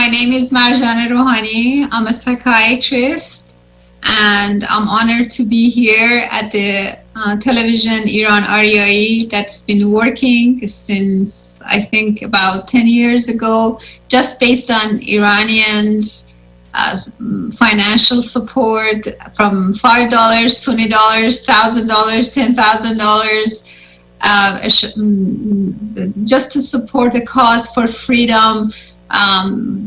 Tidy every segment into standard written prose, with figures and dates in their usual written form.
my name is Marjaneh Rouhani. I'm a psychiatrist, and I'm honored to be here at the television Iran REI that's been working since, I think, about 10 years ago, just based on Iranians' financial support from $5, $20, $1,000, $10,000, just to support the cause for freedom,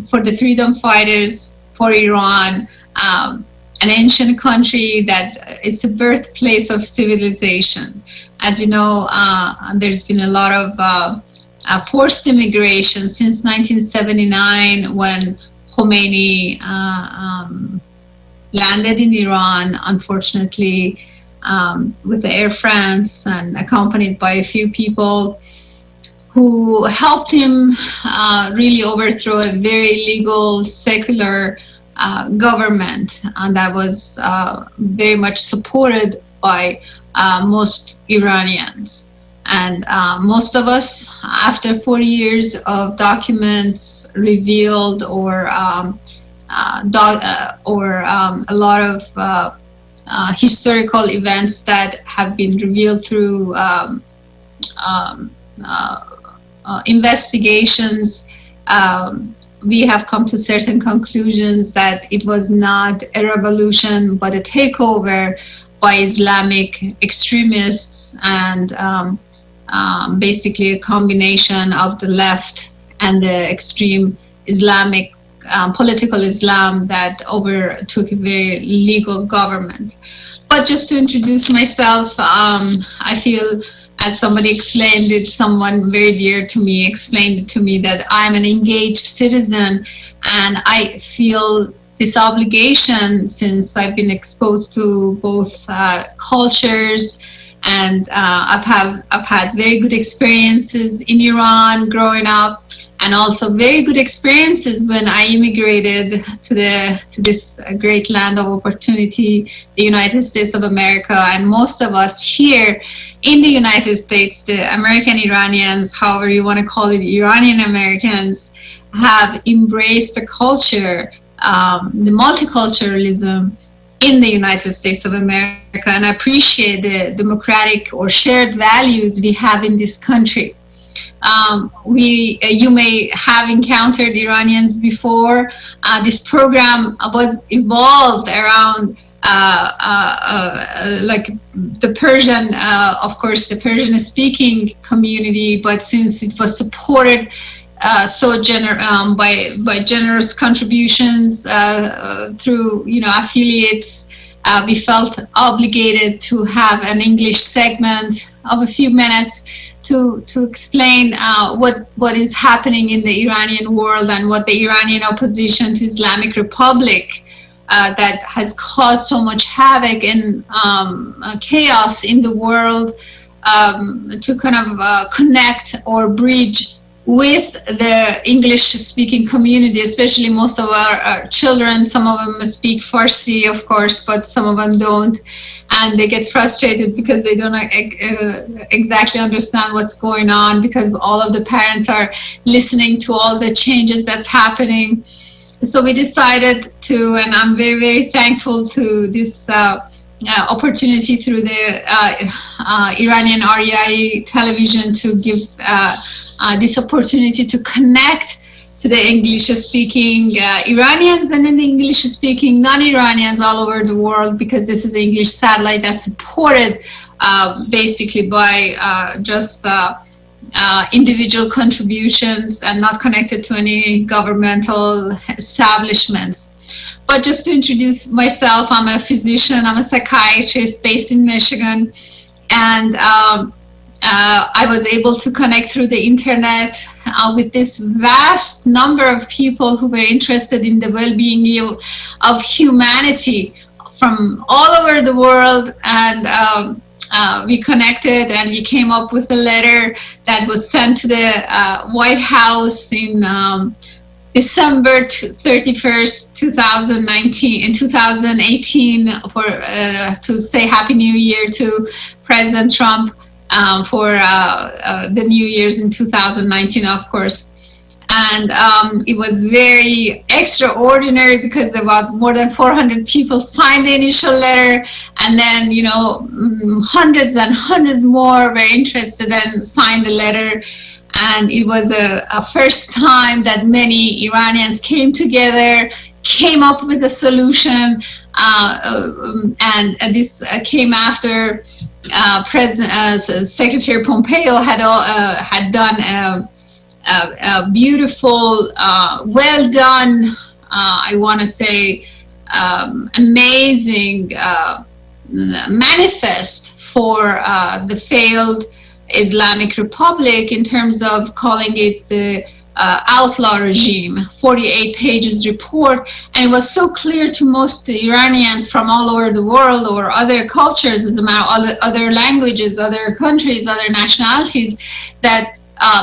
for the freedom fighters for Iran, an ancient country that it's a birthplace of civilization. As you know, there's been a lot of forced immigration since 1979 when Khomeini landed in Iran, unfortunately, with the Air France and accompanied by a few people who helped him really overthrow a very legal, secular government, and that was very much supported by most Iranians. And most of us, after 40 years of documents revealed or a lot of historical events that have been revealed through investigations, we have come to certain conclusions that it was not a revolution but a takeover by Islamic extremists and basically a combination of the left and the extreme Islamic political Islam that overtook a very legal government. But just to introduce myself, I feel, as somebody explained it, someone very dear to me explained it to me, that I'm an engaged citizen, and I feel this obligation, since I've been exposed to both cultures, and I've had very good experiences in Iran growing up, and also very good experiences when I immigrated to this great land of opportunity, the United States of America. And most of us here in the United States, the American Iranians, however you want to call it, Iranian Americans, have embraced the culture, the multiculturalism in the United States of America, and appreciate the democratic or shared values we have in this country. You may have encountered Iranians before. This program was evolved around like the Persian, of course, the Persian-speaking community, but since it was supported by generous contributions through affiliates, we felt obligated to have an English segment of a few minutes to explain what is happening in the Iranian world and what the Iranian opposition to Islamic Republic that has caused so much havoc and chaos in the world, to kind of connect or bridge with the English-speaking community, especially most of our children. Some of them speak Farsi, of course, but some of them don't. And they get frustrated because they don't exactly understand what's going on, because all of the parents are listening to all the changes that's happening. So we decided to, and I'm very, very thankful to this opportunity through the Iranian REI television to give this opportunity to connect to the English-speaking Iranians and then the English-speaking non-Iranians all over the world, because this is an English satellite that's supported basically by just individual contributions and not connected to any governmental establishments. But just to introduce myself, I'm a physician, I'm a psychiatrist based in Michigan, and I was able to connect through the internet with this vast number of people who were interested in the well-being of humanity from all over the world, and we connected and we came up with a letter that was sent to the White House in December 31st, 2018 to say Happy New Year to President Trump for the New Year's in 2019, of course. And it was very extraordinary because about more than 400 people signed the initial letter, and then, you know, hundreds and hundreds more were interested and signed the letter. And it was a first time that many Iranians came together, came up with a solution, and this came after Secretary Pompeo had done a beautiful, well done, I want to say, amazing manifest for the failed Islamic Republic in terms of calling it the outlaw regime, 48 pages report. And it was so clear to most Iranians from all over the world, or other cultures, as a matter of other languages, other countries, other nationalities, that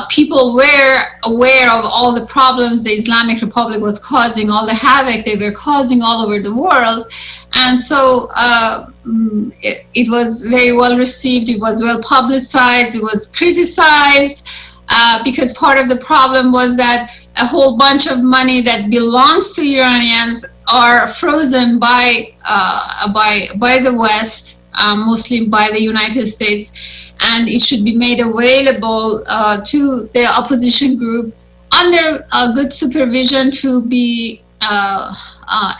people were aware of all the problems the Islamic Republic was causing, all the havoc they were causing all over the world. And so it was very well received, it was well publicized, it was criticized, because part of the problem was that a whole bunch of money that belongs to Iranians are frozen by the West, mostly by the United States, and it should be made available to the opposition group under good supervision to be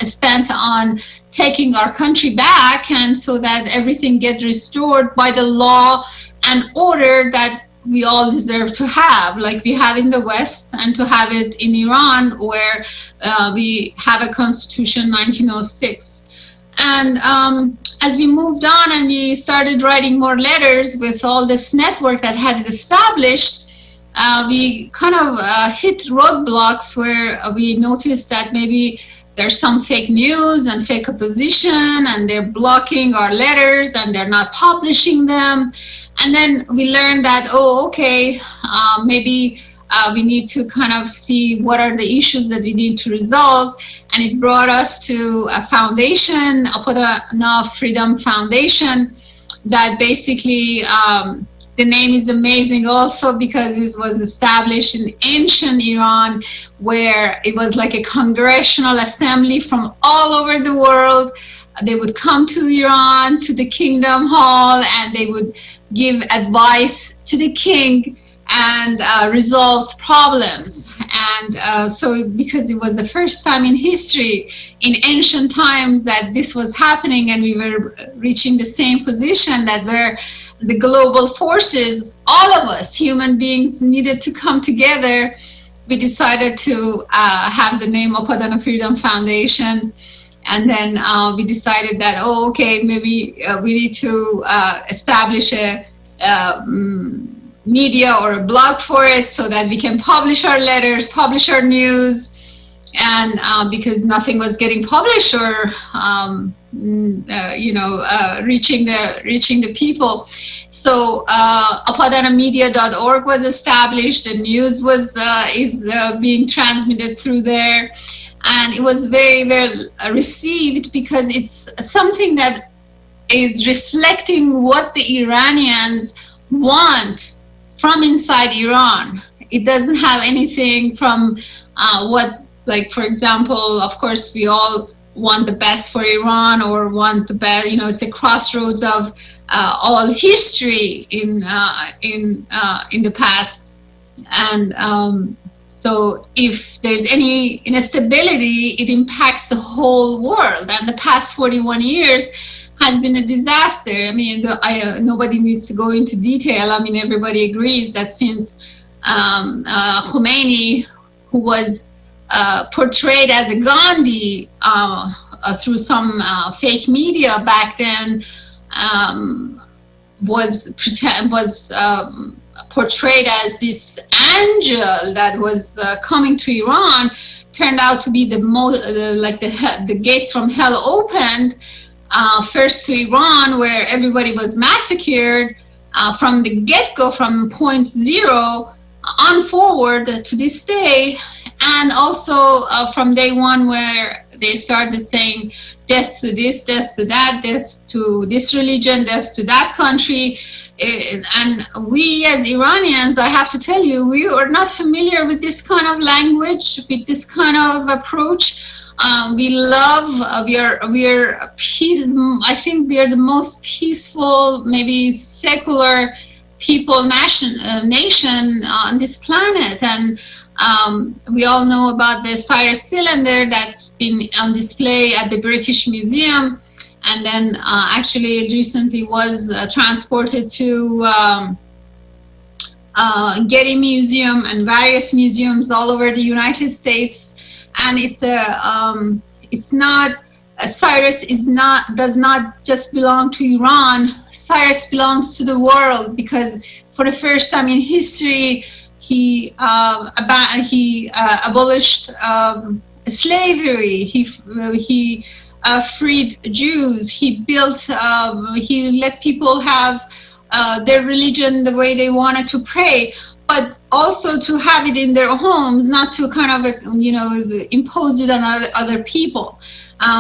spent on taking our country back, and so that everything gets restored by the law and order that we all deserve to have, like we have in the West, and to have it in Iran, where we have a constitution, 1906. And as we moved on and we started writing more letters with all this network that had established, we kind of hit roadblocks where we noticed that maybe there's some fake news and fake opposition, and they're blocking our letters and they're not publishing them. And then we learned that, oh, okay, maybe we need to kind of see what are the issues that we need to resolve. And it brought us to a foundation, Apadana Freedom Foundation, that basically, the name is amazing also because it was established in ancient Iran, where it was like a congressional assembly from all over the world. They would come to Iran, to the Kingdom Hall, and they would give advice to the king and resolve problems. And so because it was the first time in history, in ancient times, that this was happening, and we were reaching the same position that where the global forces, all of us human beings, needed to come together, we decided to have the name Apadana Freedom Foundation. And then we decided that, oh, okay, maybe we need to establish a media or a blog for it, so that we can publish our letters, publish our news. And because nothing was getting published or reaching the people, so apadanamedia.org was established. The news is being transmitted through there, and it was very well received because it's something that is reflecting what the Iranians want from inside Iran. It doesn't have anything from what, like, for example, of course, we all want the best for Iran, or want the best, it's a crossroads of all history in the past. And so if there's any instability, it impacts the whole world. And the past 41 years has been a disaster. I mean, nobody needs to go into detail. I mean, everybody agrees that since Khomeini, who was portrayed as a Gandhi through some fake media back then, was portrayed as this angel that was coming to Iran, turned out to be the gates from hell opened. First to Iran, where everybody was massacred from the get-go, from point zero on forward to this day, and also from day one, where they started saying death to this, death to that, death to this religion, death to that country. and we as Iranians, I have to tell you, we are not familiar with this kind of language, with this kind of approach. We love, we are peace. I think we are the most peaceful, maybe secular people, nation on this planet. And we all know about the Cyrus cylinder that's been on display at the British Museum, and then actually recently was transported to Getty Museum and various museums all over the United States. And it's not, Cyrus does not just belong to Iran. Cyrus belongs to the world, because for the first time in history, he abolished slavery. He freed Jews. He let people have their religion the way they wanted to pray, but also to have it in their homes, not to kind of, impose it on other people.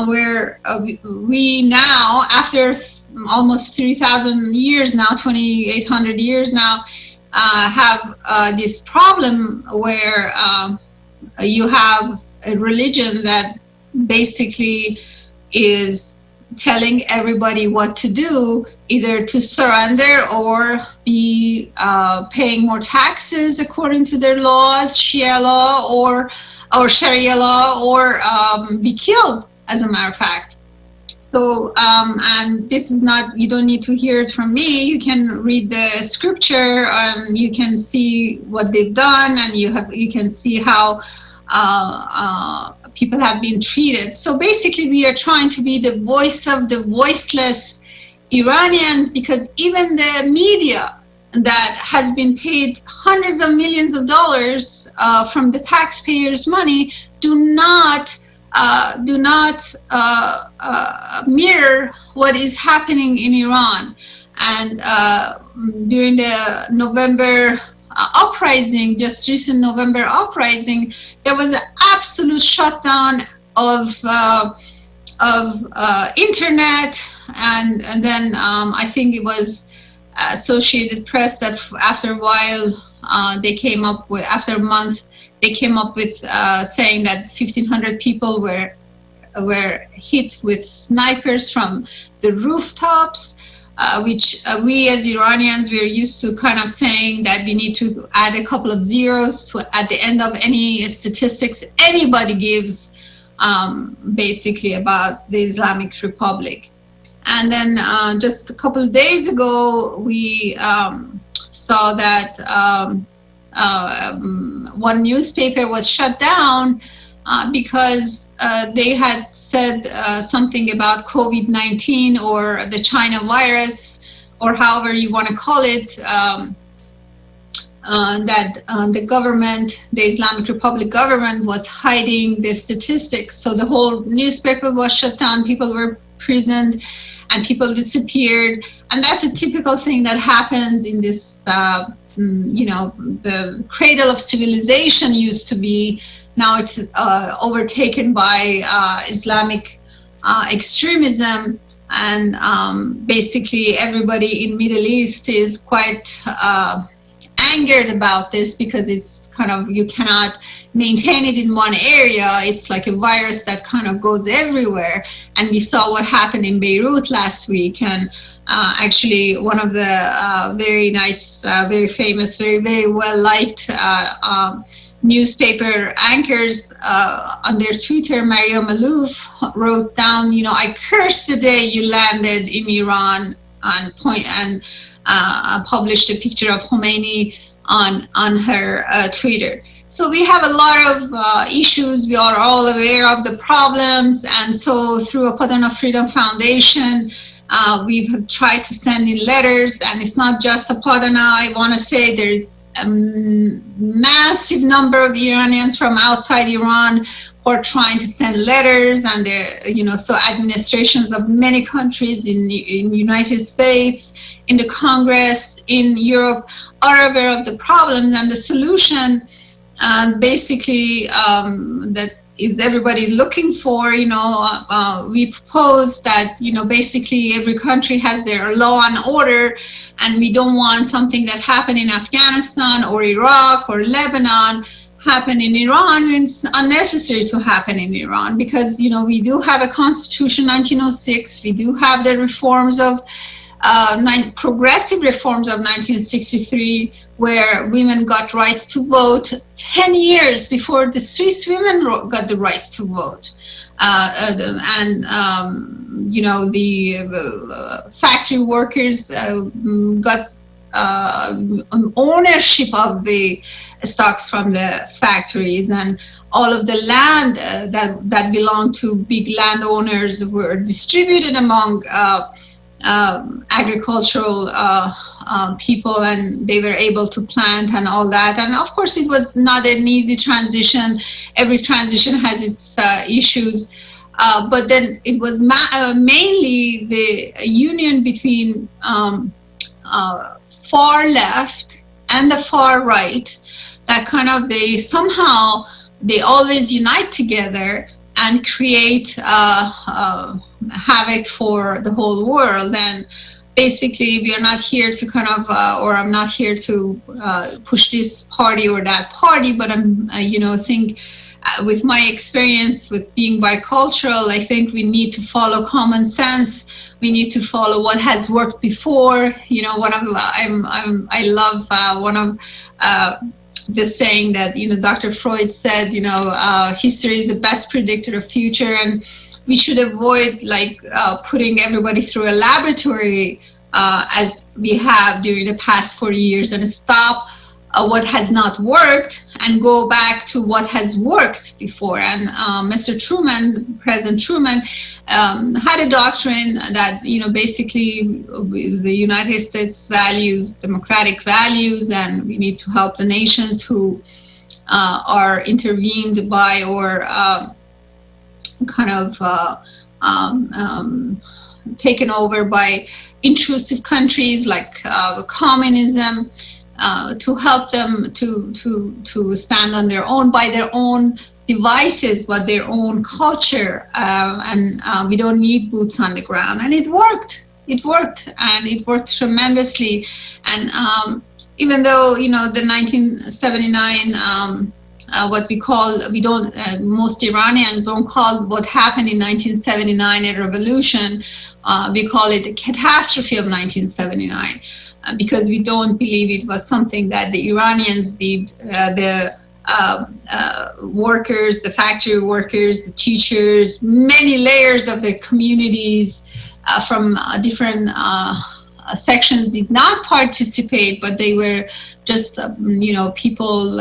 Where we now, after almost 3,000 years now, 2,800 years now, have this problem where you have a religion that basically is telling everybody what to do, either to surrender or be paying more taxes according to their laws, Shia law or Sharia law, or be killed, as a matter of fact. So, and this is not, you don't need to hear it from me. You can read the scripture, and you can see what they've done, and you can see how people have been treated. So basically, we are trying to be the voice of the voiceless Iranians, because even the media that has been paid hundreds of millions of dollars from the taxpayers' money do not mirror what is happening in Iran. And during the November uprising, just recent November uprising, there was an absolute shutdown of internet, and then I think it was Associated Press that after a while they came up with, after a month, they came up with saying that 1,500 people were hit with snipers from the rooftops, which we as Iranians, we're used to kind of saying that we need to add a couple of zeros to at the end of any statistics anybody gives, basically about the Islamic Republic. And then just a couple of days ago, we saw that one newspaper was shut down because they had said something about COVID-19 or the China virus, or however you want to call it, that the government, the Islamic Republic government, was hiding the statistics. So the whole newspaper was shut down, people were imprisoned, and people disappeared. And that's a typical thing that happens in this, the cradle of civilization used to be. Now it's overtaken by Islamic extremism, and basically everybody in Middle East is quite angered about this, because it's kind of, you cannot maintain it in one area. It's like a virus that kind of goes everywhere. And we saw what happened in Beirut last week, and actually one of the very nice, very famous, very well liked newspaper anchors on their Twitter, Maria Malouf, wrote down, I curse the day you landed in Iran, and published a picture of Khomeini on her Twitter. So we have a lot of issues. We are all aware of the problems, and so through Apadana Freedom Foundation, we've tried to send in letters, and it's not just Apadana. I want to say there's a massive number of Iranians from outside Iran who are trying to send letters, and so administrations of many countries in United States, in the Congress, in Europe, are aware of the problems and the solution. Basically, that is everybody looking for? We propose that, basically every country has their law and order, and we don't want something that happened in Afghanistan or Iraq or Lebanon happen in Iran. It's unnecessary to happen in Iran, because, we do have a constitution, 1906. We do have the reforms of progressive reforms of 1963, where women got rights to vote 10 years before the Swiss women got the rights to vote. The factory workers got ownership of the stocks from the factories, and all of the land that belonged to big landowners were distributed among agricultural people, and they were able to plant and all that. And of course, it was not an easy transition. Every transition has its issues. But then it was mainly the union between far left and the far right that kind of they always unite together and create havoc for the whole world. And basically, we are not here to or I'm not here to push this party or that party, but I'm, think with my experience with being bicultural, I think we need to follow common sense. We need to follow what has worked before. I love one of the saying that, Dr. Freud said, history is the best predictor of future, and we should avoid putting everybody through a laboratory as we have during the past 40 years, and stop what has not worked and go back to what has worked before. And Mr. Truman, President Truman, had a doctrine that, basically the United States values democratic values, and we need to help the nations who are intervened by or taken over by intrusive countries like communism, to help them to stand on their own, by their own devices, but their own culture, and we don't need boots on the ground. And it worked, and it worked tremendously. And even though, the 1979, what we call, most Iranians don't call what happened in 1979 a revolution. We call it a catastrophe of 1979. Because we don't believe it was something that the Iranians did. The workers, the factory workers, the teachers, many layers of the communities from different sections did not participate, but they were just, people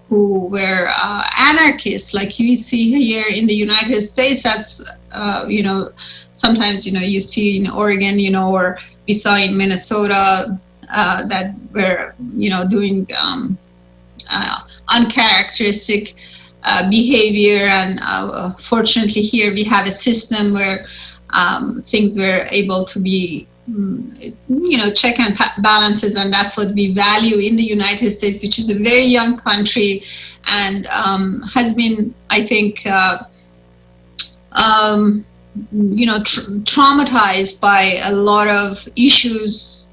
who were anarchists, like you see here in the United States. That's, sometimes, you see in Oregon, or we saw in Minnesota that were, doing uncharacteristic behavior. And fortunately here we have a system where things were able to be, check and balances. And that's what we value in the United States, which is a very young country, and has been, I think, traumatized by a lot of issues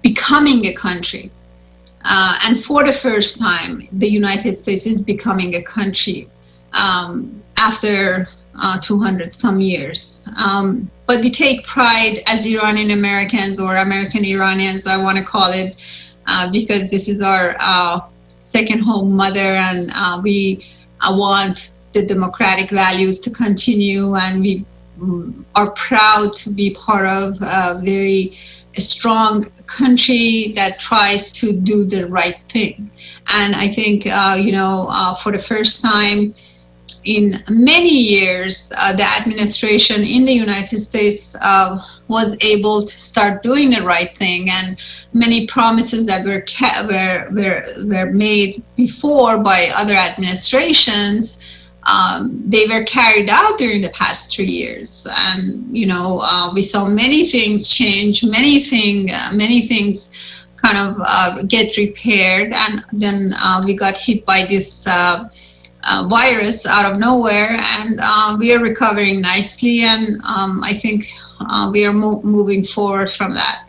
becoming a country. And for the first time, the United States is becoming a country after 200 some years. But we take pride as Iranian Americans, or American Iranians, I want to call it, because this is our second home mother, and we want the democratic values to continue, and we are proud to be part of a very strong country that tries to do the right thing. And I think, for the first time in many years, the administration in the United States was able to start doing the right thing, and many promises that were made before by other administrations, they were carried out during the past 3 years. And we saw many things change, many things kind of get repaired, and then we got hit by this virus out of nowhere, and we are recovering nicely, and I think we are moving forward from that.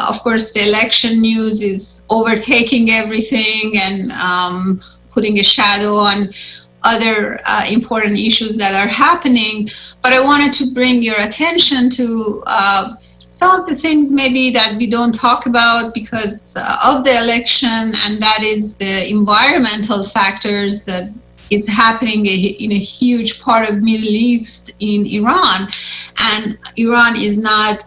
Of course, the election news is overtaking everything and putting a shadow on other important issues that are happening. But I wanted to bring your attention to some of the things maybe that we don't talk about because of the election, and that is the environmental factors that is happening in a huge part of Middle East in Iran. And Iran is not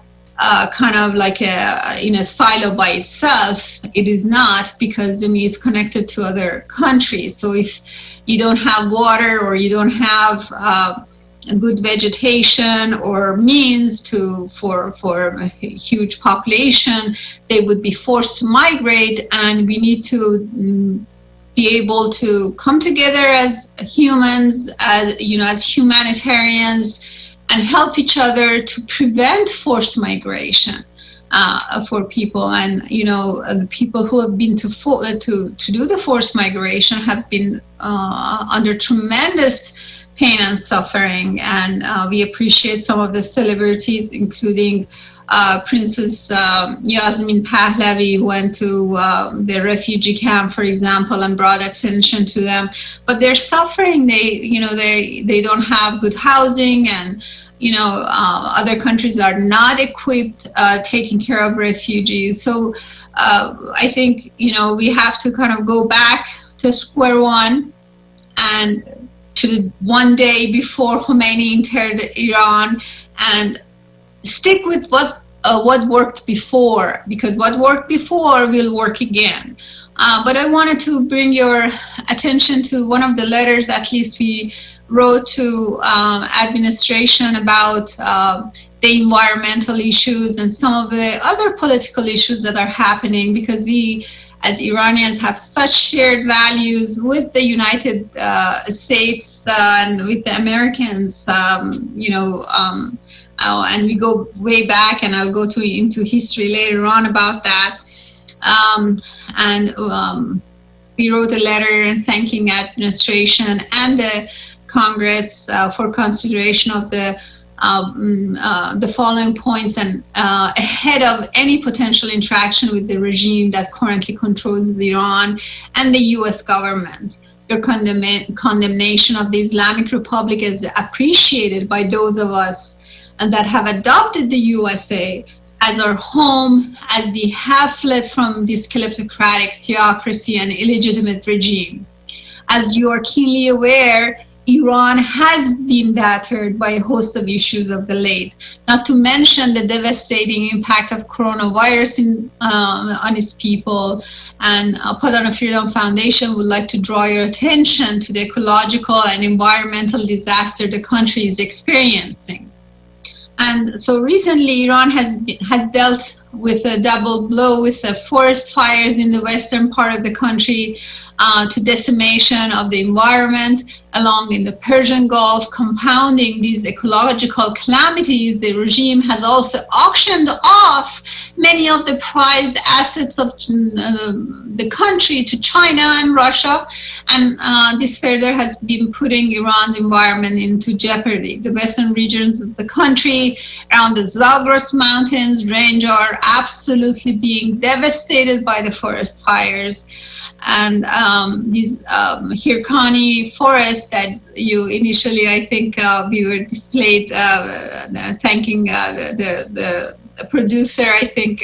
kind of like in a silo by itself. It is not, because it's connected to other countries. So if you don't have water, or you don't have a good vegetation or means for a huge population, they would be forced to migrate, and we need to be able to come together as humans, as humanitarians, and help each other to prevent forced migration for people. And the people who have been to do the forced migration have been under tremendous pain and suffering, and we appreciate some of the celebrities, including Princess Yasmin Pahlavi, who went to the refugee camp, for example, and brought attention to them. But they're suffering. They don't have good housing, and other countries are not equipped taking care of refugees. So I think we have to kind of go back to square one, and to the one day before Khomeini entered Iran, and stick with what worked before, because what worked before will work again. But I wanted to bring your attention to one of the letters, at least we wrote to administration about the environmental issues and some of the other political issues that are happening, because we as Iranians have such shared values with the United States and with the Americans, and we go way back, and I'll go into history later on about that. We wrote a letter thanking administration and the Congress for consideration of the following points, and ahead of any potential interaction with the regime that currently controls Iran and the U.S. government. Your condemnation of the Islamic Republic is appreciated by those of us that have adopted the USA as our home, as we have fled from this kleptocratic theocracy and illegitimate regime. As you are keenly aware, Iran has been battered by a host of issues of the late, not to mention the devastating impact of coronavirus on its people. And Padana Freedom Foundation would like to draw your attention to the ecological and environmental disaster the country is experiencing. And so recently, Iran has dealt with a double blow with the forest fires in the western part of the country, to decimation of the environment along in the Persian Gulf. Compounding these ecological calamities, the regime has also auctioned off many of the prized assets of the country to China and Russia, and this further has been putting Iran's environment into jeopardy. The western regions of the country around the Zagros Mountains range are absolutely being devastated by the forest fires. And these Hirkani forests that you initially, I think, we were displayed thanking the producer, I think,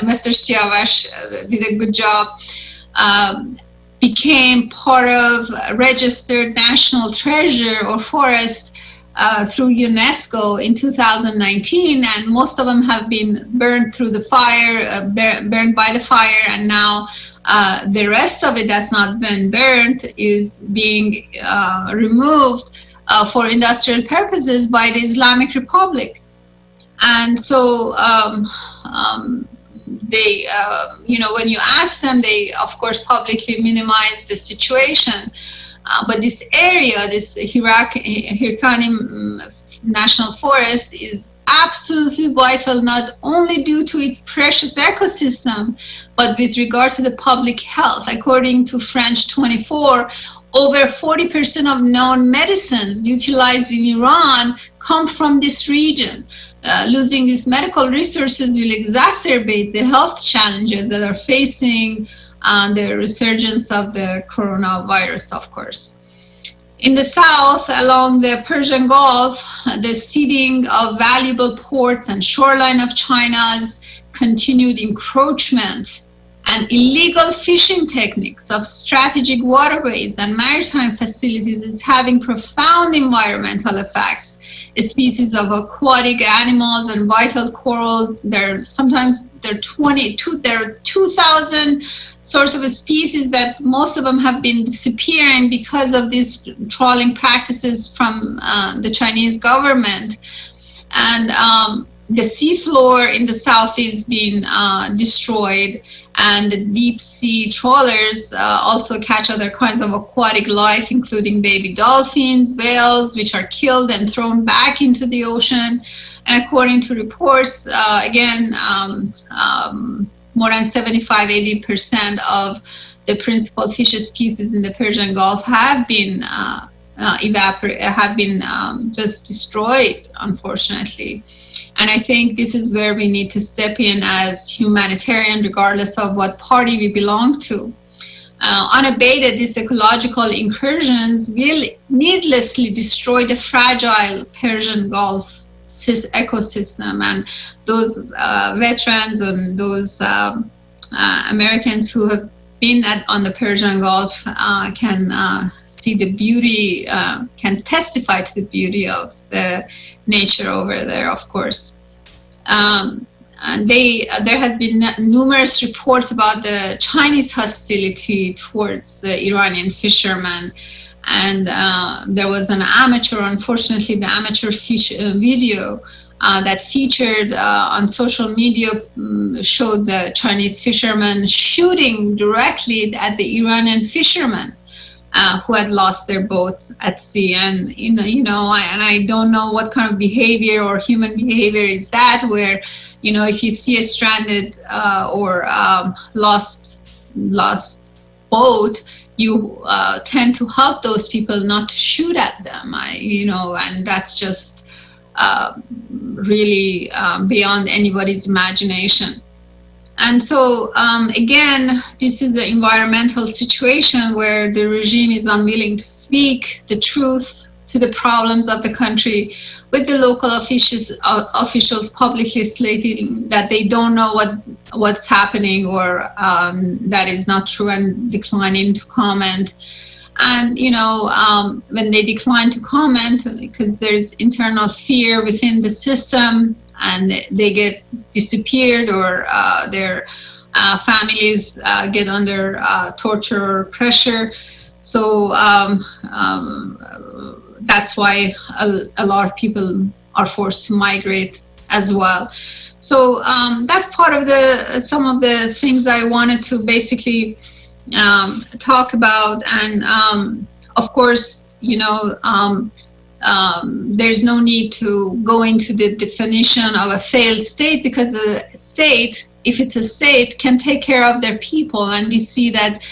Mr. Siavash did a good job, became part of registered national treasure or forest through UNESCO in 2019, and most of them have been burned through the fire, burned by the fire, and now the rest of it that's not been burnt is being removed for industrial purposes by the Islamic Republic. And so they, when you ask them, they of course publicly minimize the situation. But this area, this Hirkani National Forest, is absolutely vital, not only due to its precious ecosystem, but with regard to the public health. According to French 24, over 40% of known medicines utilized in Iran come from this region. Losing these medical resources will exacerbate the health challenges that are facing the resurgence of the coronavirus, of course. In the south, along the Persian Gulf, the seeding of valuable ports and shoreline of China's continued encroachment and illegal fishing techniques of strategic waterways and maritime facilities is having profound environmental effects. Species of aquatic animals and vital coral, there are 2,000 sorts of species that most of them have been disappearing because of these trawling practices from the Chinese government. And the seafloor in the south is being destroyed, and the deep sea trawlers also catch other kinds of aquatic life, including baby dolphins, whales, which are killed and thrown back into the ocean. And according to reports, again, more than 75–80% of the principal fish species in the Persian Gulf have been just destroyed, unfortunately. And I think this is where we need to step in as humanitarian, regardless of what party we belong to. Unabated, these ecological incursions will needlessly destroy the fragile Persian Gulf ecosystem, and those veterans and those Americans who have been on the Persian Gulf can see the beauty, can testify to the beauty of the nature over there, of course. And there has been numerous reports about the Chinese hostility towards the Iranian fishermen. And there was an amateur, unfortunately, the amateur fish video that featured on social media showed the Chinese fishermen shooting directly at the Iranian fishermen who had lost their boat at sea. And I don't know what kind of behavior or human behavior is that, where if you see a stranded or lost boat, you tend to help those people, not to shoot at them. And that's just really beyond anybody's imagination. And so, again, this is an environmental situation where the regime is unwilling to speak the truth to the problems of the country, with the local officials publicly stating that they don't know what's happening, or that is not true, and declining to comment. And when they decline to comment because there's internal fear within the system, and they get disappeared, or their families get under torture or pressure. So that's why a lot of people are forced to migrate as well. So that's part of some of the things I wanted to basically talk about. And of course, there's no need to go into the definition of a failed state, because a state, if it's a state, can take care of their people. And we see that,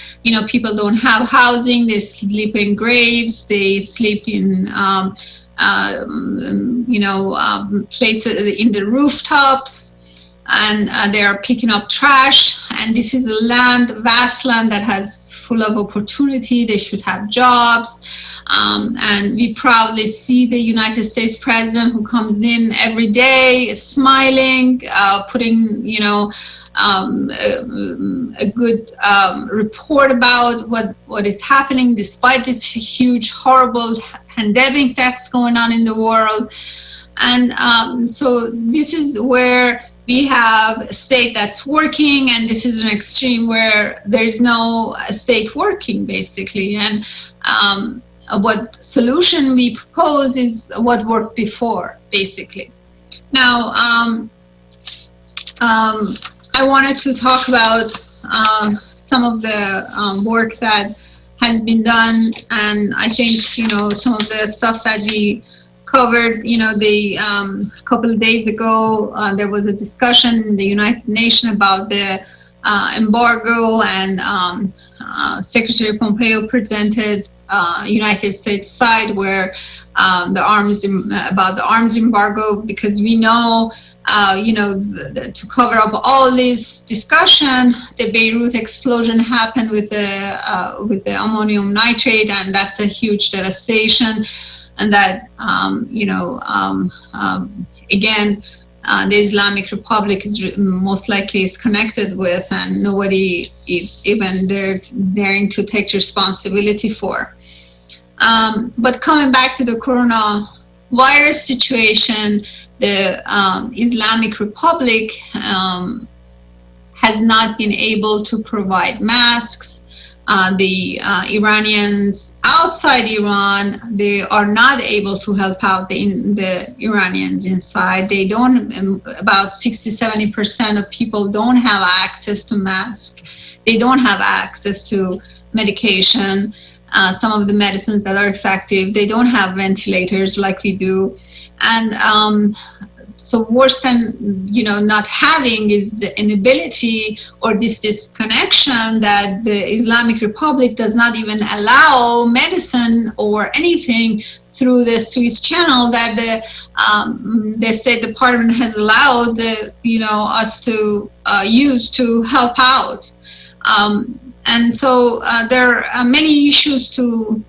people don't have housing, they sleep in graves, they sleep in, places in the rooftops, and they are picking up trash. And this is a vast land that has full of opportunity. They should have jobs. And we proudly see the United States president, who comes in every day smiling, putting, a good report about what is happening, despite this huge, horrible pandemic that's going on in the world. And so this is where we have a state that's working, and this is an extreme where there's no state working, basically. And what solution we propose is what worked before, basically. Now, I wanted to talk about some of the work that has been done, and I think, some of the stuff that we covered, the couple of days ago, there was a discussion in the United Nations about the embargo, and Secretary Pompeo presented United States side, where about the arms embargo, because we know, to cover up all this discussion, the Beirut explosion happened with the ammonium nitrate, and that's a huge devastation. And that, again, the Islamic Republic is most likely is connected with, and nobody is even daring to take responsibility for. But coming back to the coronavirus situation, the Islamic Republic has not been able to provide masks. The Iranians outside Iran, they are not able to help out the Iranians inside. They don't, about 60-70% of people don't have access to masks. They don't have access to medication. Some of the medicines that are effective, they don't have ventilators like we do. And so worse than, not having is the inability or this disconnection that the Islamic Republic does not even allow medicine or anything through the Suez Channel that the State Department has allowed, us to use to help out. And so there are many issues to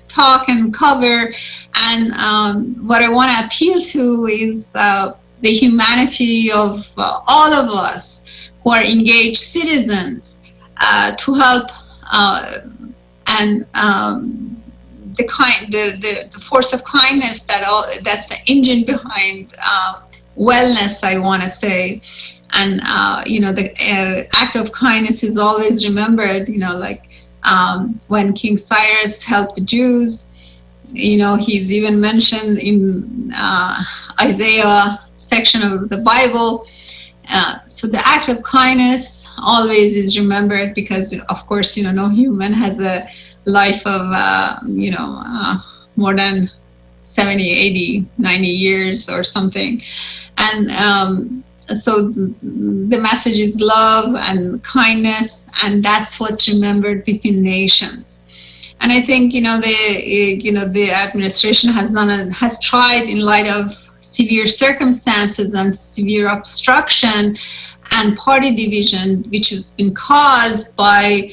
talk and cover, and what I want to appeal to is the humanity of all of us who are engaged citizens to help, and the force of kindness that's the engine behind wellness, I want to say. And, the act of kindness is always remembered, when King Cyrus helped the Jews, he's even mentioned in Isaiah section of the Bible. So the act of kindness always is remembered because, of course, no human has a life of, more than 70, 80, 90 years or something. And, so the message is love and kindness, and that's what's remembered between nations. And I think the administration has tried, in light of severe circumstances and severe obstruction and party division, which has been caused by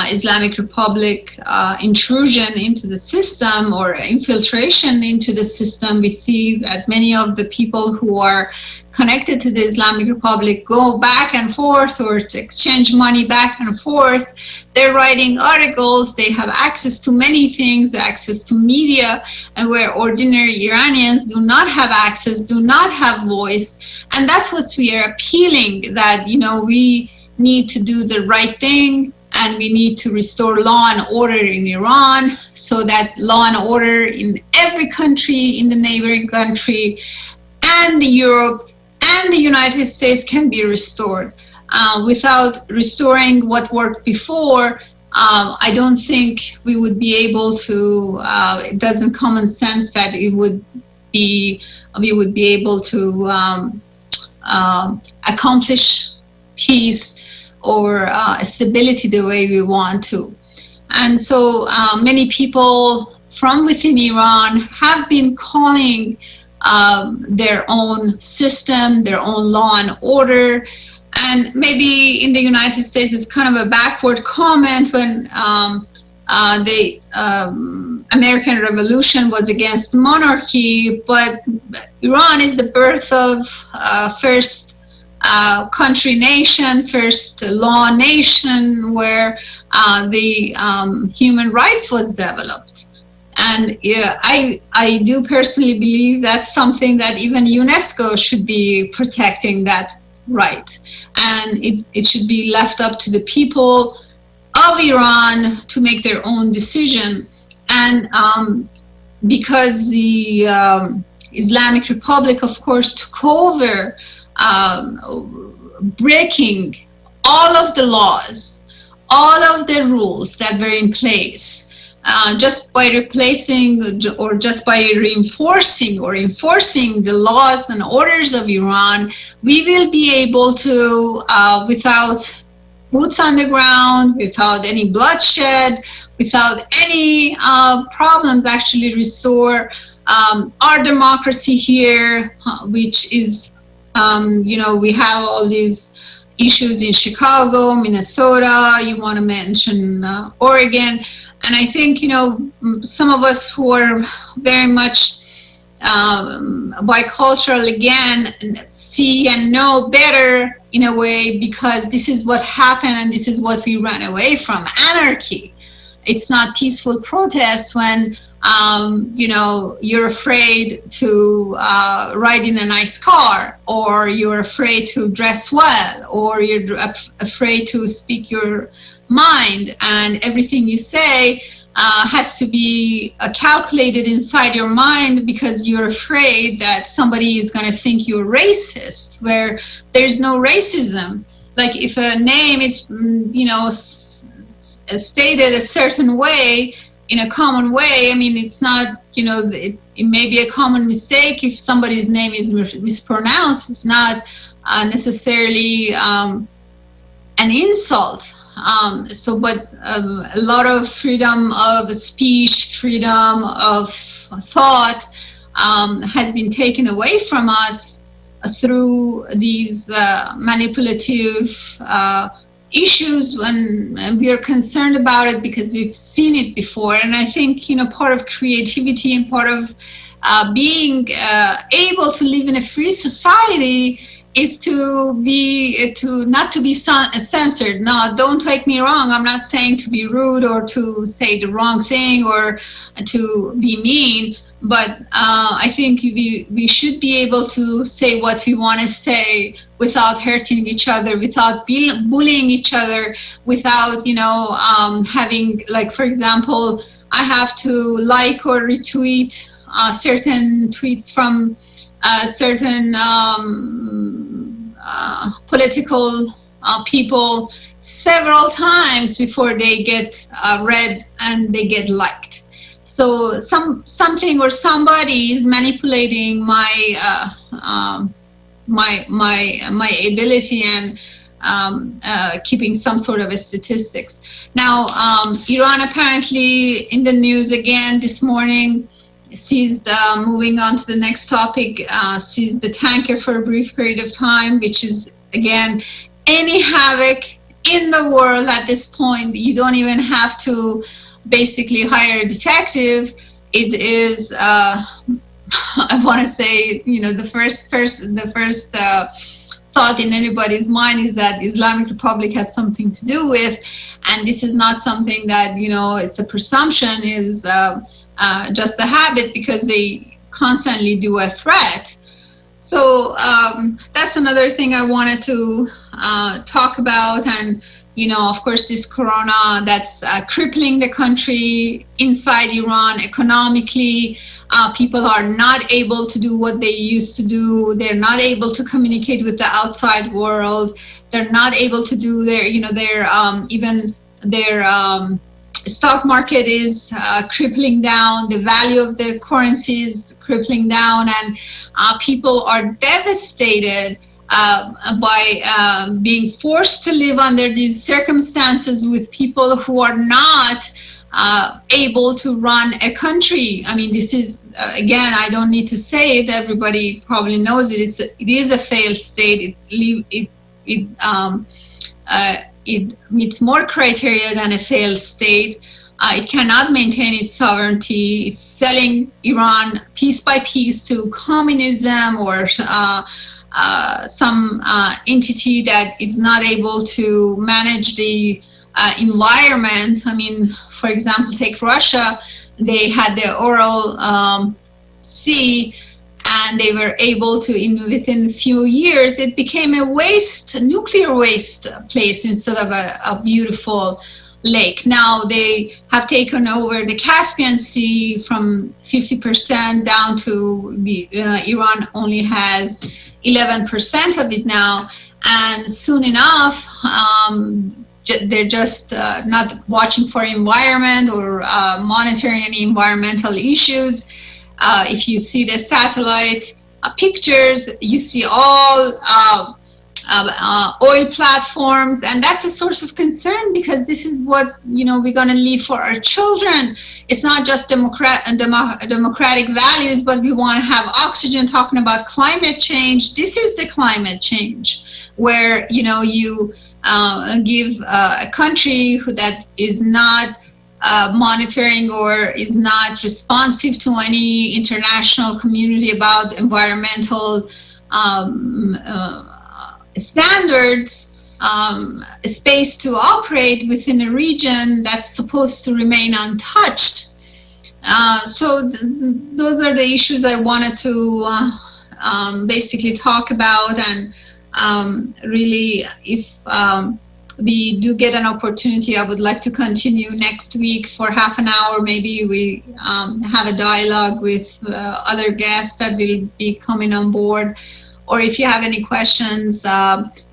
Islamic Republic intrusion into the system or infiltration into the system. We see that many of the people who are connected to the Islamic Republic go back and forth or to exchange money back and forth. They're writing articles, they have access to many things, access to media, and where ordinary Iranians do not have access, do not have voice. And that's what we are appealing, that, we need to do the right thing, and we need to restore law and order in Iran, so that law and order in every country, in the neighboring country, and Europe, and the United States can be restored. Without restoring what worked before, I don't think we would be able to, it doesn't common sense that we would be able to accomplish peace or stability the way we want to. And so many people from within Iran have been calling their own system, their own law and order. And maybe in the United States it's kind of a backward comment when the American Revolution was against monarchy, but Iran is the birth of first country nation, first law nation, where the human rights was developed. And I do personally believe that's something that even UNESCO should be protecting, that right. And it should be left up to the people of Iran to make their own decision. And because the Islamic Republic, of course, took over, breaking all of the laws, all of the rules that were in place, just by replacing or just by reinforcing or enforcing the laws and orders of Iran, we will be able to, without boots on the ground, without any bloodshed, without any problems, actually restore our democracy here, which is, we have all these issues in Chicago, Minnesota, you want to mention Oregon. And I think, some of us who are very much bicultural, again, see and know better in a way, because this is what happened and this is what we ran away from, anarchy. It's not peaceful protest when you're afraid to ride in a nice car, or you're afraid to dress well, or you're afraid to speak your mind, and everything you say has to be calculated inside your mind because you're afraid that somebody is going to think you're racist, where there's no racism. Like if a name is, stated a certain way, in a common way, I mean, it's not, it may be a common mistake if somebody's name is mispronounced. It's not necessarily an insult. But a lot of freedom of speech, freedom of thought has been taken away from us through these manipulative issues, and we are concerned about it because we've seen it before. And I think, part of creativity and part of being able to live in a free society is to not to be censored. Now, don't take me wrong. I'm not saying to be rude or to say the wrong thing or to be mean, but I think we should be able to say what we want to say without hurting each other, without bullying each other, without, having, like, for example, I have to like or retweet certain tweets from certain political people several times before they get read and they get liked. So something or somebody is manipulating my my ability and keeping some sort of statistics. Now, Iran apparently in the news again this morning seized, moving on to the next topic, seized the tanker for a brief period of time, which is, again, any havoc in the world at this point. You don't even have to basically hire a detective. It is, I want to say, the first thought in anybody's mind is that Islamic Republic had something to do with, and this is not something that, it's a presumption, is just a habit, because they constantly do a threat. So that's another thing I wanted to talk about. And, of course, this corona that's crippling the country inside Iran economically. People are not able to do what they used to do. They're not able to communicate with the outside world. They're not able to do even their stock market is crippling down. The value of the currency is crippling down, and people are devastated by being forced to live under these circumstances with people who are not able to run a country. I mean, this is, again, I don't need to say it. Everybody probably knows it. It is a failed state. It meets more criteria than a failed state. It cannot maintain its sovereignty. It's selling Iran piece by piece to communism or some entity that is not able to manage the environment. I mean, for example, take Russia. They had the Ural Sea, and they were able to, within a few years, it became a nuclear waste place instead of a beautiful lake. Now they have taken over the Caspian Sea from 50% down to Iran only has 11% of it now, and soon enough they're just not watching for environment or monitoring any environmental issues. If you see the satellite pictures, you see all oil platforms, and that's a source of concern because this is what we're going to leave for our children. It's not just democratic values, but we want to have oxygen. Talking about climate change, this is the climate change where you give a country that is not monitoring or is not responsive to any international community about environmental standards, space to operate within a region that's supposed to remain untouched. So those are the issues I wanted to basically talk about, and really, if we do get an opportunity, I would like to continue next week for half an hour. Maybe we have a dialogue with other guests that will be coming on board. Or if you have any questions,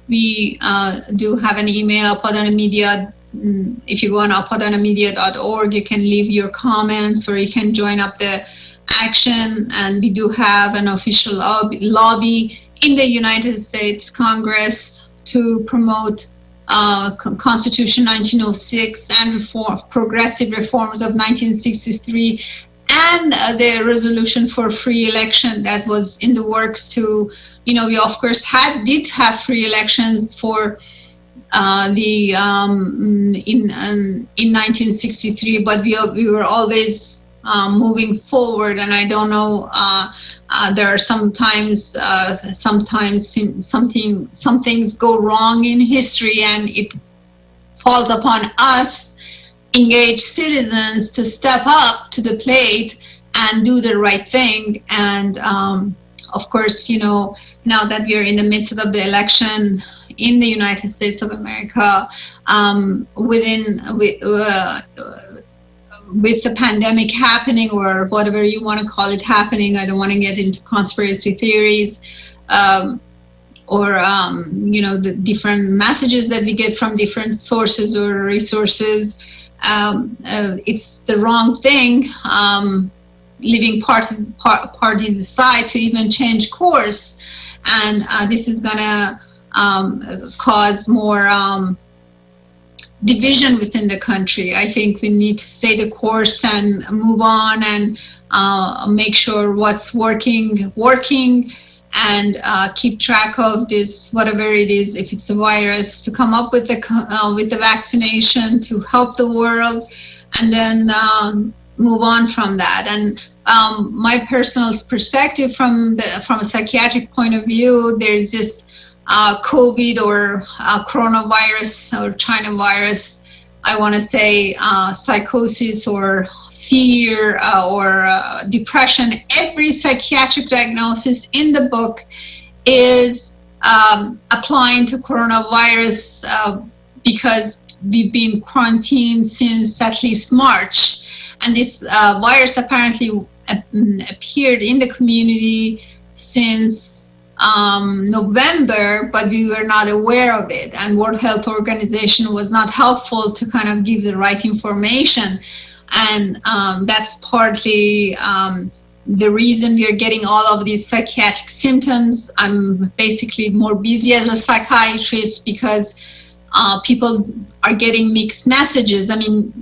we do have an email, Apadana Media. If you go on apadanamedia.org, you can leave your comments, or you can join up the action. And we do have an official lobby in the United States Congress to promote Constitution 1906 and progressive reforms of 1963, and the resolution for free election that was in the works to, we of course did have free elections for in 1963, but we were always moving forward, and I don't know. There are sometimes some things go wrong in history, and it falls upon us, engaged citizens, to step up to the plate and do the right thing. And of course, now that we are in the midst of the election in the United States of America, with the pandemic happening, or whatever you want to call it happening, I don't want to get into conspiracy theories, or the different messages that we get from different sources or resources. It's the wrong thing, leaving parties aside, to even change course, and this is going to cause more division within the country. I think we need to stay the course and move on, and make sure what's working, and keep track of this, whatever it is. If it's a virus, to come up with the vaccination to help the world, and then move on from that. And my personal perspective from a psychiatric point of view, there's this COVID or coronavirus or China virus, I want to say psychosis or fear or depression. Every psychiatric diagnosis in the book is applying to coronavirus because we've been quarantined since at least March. And this virus apparently appeared in the community since November, but we were not aware of it, and World Health Organization was not helpful to kind of give the right information, and that's partly the reason we are getting all of these psychiatric symptoms. I'm basically more busy as a psychiatrist because people are getting mixed messages. I mean,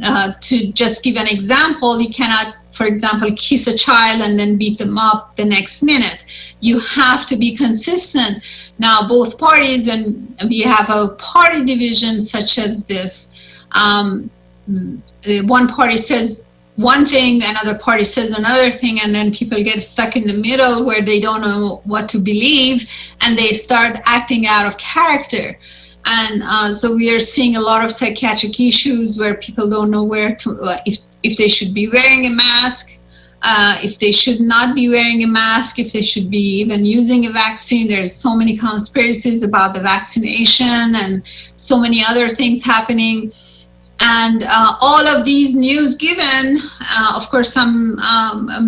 to just give an example, you cannot, for example, kiss a child and then beat them up the next minute. You have to be consistent. Now, both parties, when we have a party division such as this, one party says one thing, another party says another thing, and then people get stuck in the middle where they don't know what to believe, and they start acting out of character. And so we are seeing a lot of psychiatric issues where people don't know where to, if they should be wearing a mask, if they should not be wearing a mask, if they should be even using a vaccine. There's so many conspiracies about the vaccination and so many other things happening. And all of these news given, of course, I'm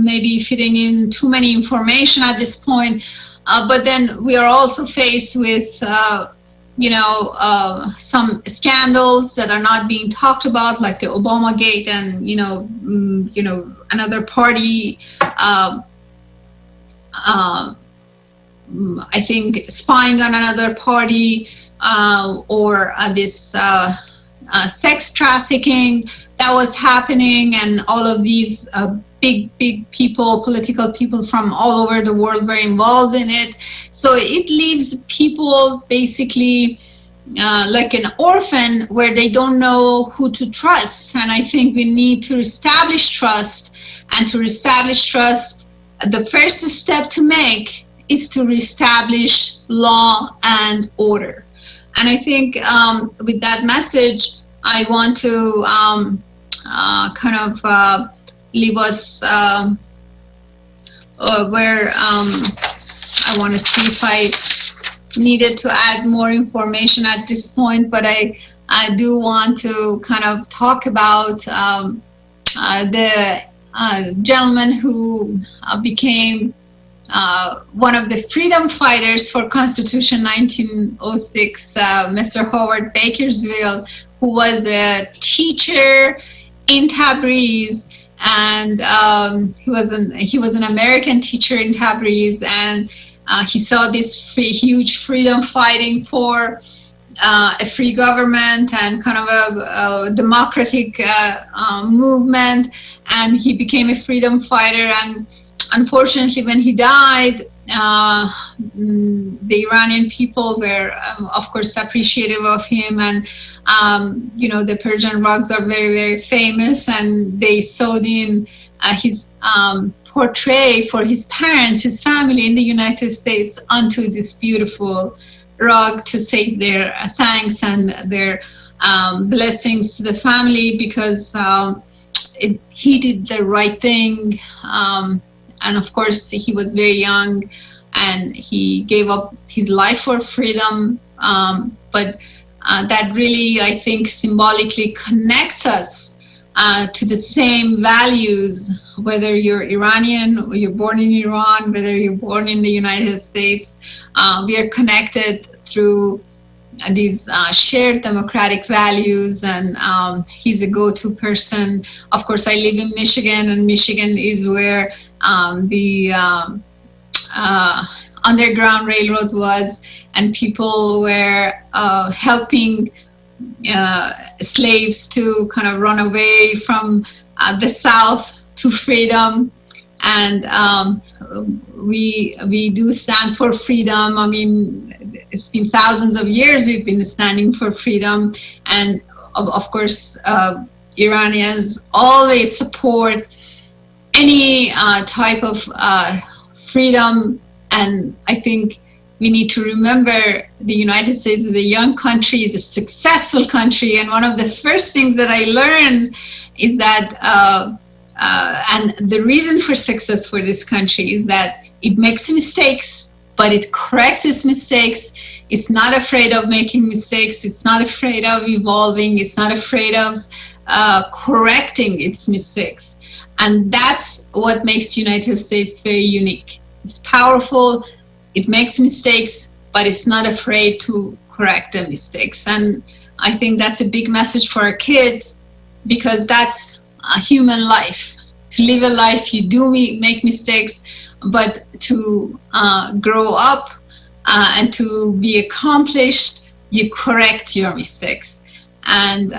maybe fitting in too many information at this point, but then we are also faced with some scandals that are not being talked about, like the Obamagate, and another party I think, spying on another party, or this sex trafficking that was happening, and all of these big people, political people from all over the world were involved in it. So it leaves people basically like an orphan, where they don't know who to trust. And I think we need to establish trust. And to establish trust, the first step to make is to reestablish law and order. And I think with that message, I want to kind of leave us where I want to see if I needed to add more information at this point, but I do want to kind of talk about the gentleman who became one of the freedom fighters for Constitution 1906, Mr. Howard Bakersfield, who was a teacher in Tabriz, and he was an American teacher in Tabriz, and he saw this huge freedom fighting for a free government and kind of a democratic movement, and he became a freedom fighter. And unfortunately, when he died, the Iranian people were, of course, appreciative of him, and you know, the Persian rugs are very, very famous, and they sewed in his portrait for his parents, his family in the United States, onto this beautiful rug to say their thanks and their blessings to the family, because he did the right thing. And of course, he was very young, and he gave up his life for freedom. But that really, I think, symbolically connects us to the same values, whether you're Iranian or you're born in Iran, whether you're born in the United States. We are connected through these shared democratic values, and he's a go-to person. Of course, I live in Michigan, and Michigan is where the Underground Railroad was, and people were helping slaves to kind of run away from the South to freedom. And we do stand for freedom. I mean, it's been thousands of years we've been standing for freedom. And of course, Iranians always support any type of freedom. And I think we need to remember the United States is a young country, is a successful country. And one of the first things that I learned is that, and the reason for success for this country is that it makes mistakes, but it corrects its mistakes. It's not afraid of making mistakes. It's not afraid of evolving. It's not afraid of correcting its mistakes. And that's what makes the United States very unique. It's powerful, it makes mistakes, but it's not afraid to correct the mistakes. And I think that's a big message for our kids, because that's a human life. To live a life, you do make mistakes, but to grow up and to be accomplished, you correct your mistakes. And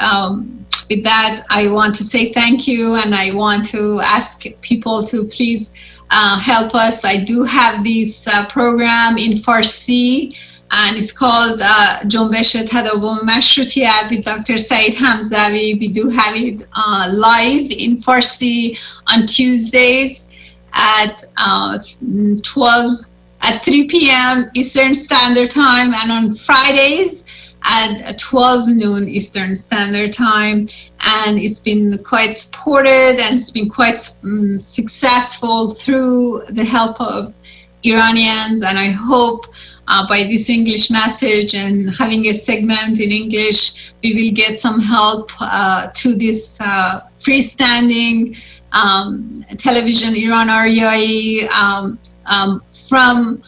with that, I want to say thank you, and I want to ask people to please help us. I do have this program in Farsi, and it's called جنبش تداوم مشروطیت with Dr. Saeed Hamzavi. We do have it live in Farsi on Tuesdays at 3 p.m. Eastern Standard Time, and on Fridays at 12 noon Eastern Standard Time. And it's been quite supported, and it's been quite successful through the help of Iranians. And I hope by this English message and having a segment in English, we will get some help to this freestanding television Iran Aryai from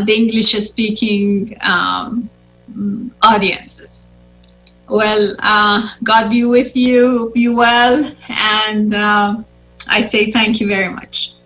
the English-speaking audiences. Well, God be with you, be well, and I say thank you very much.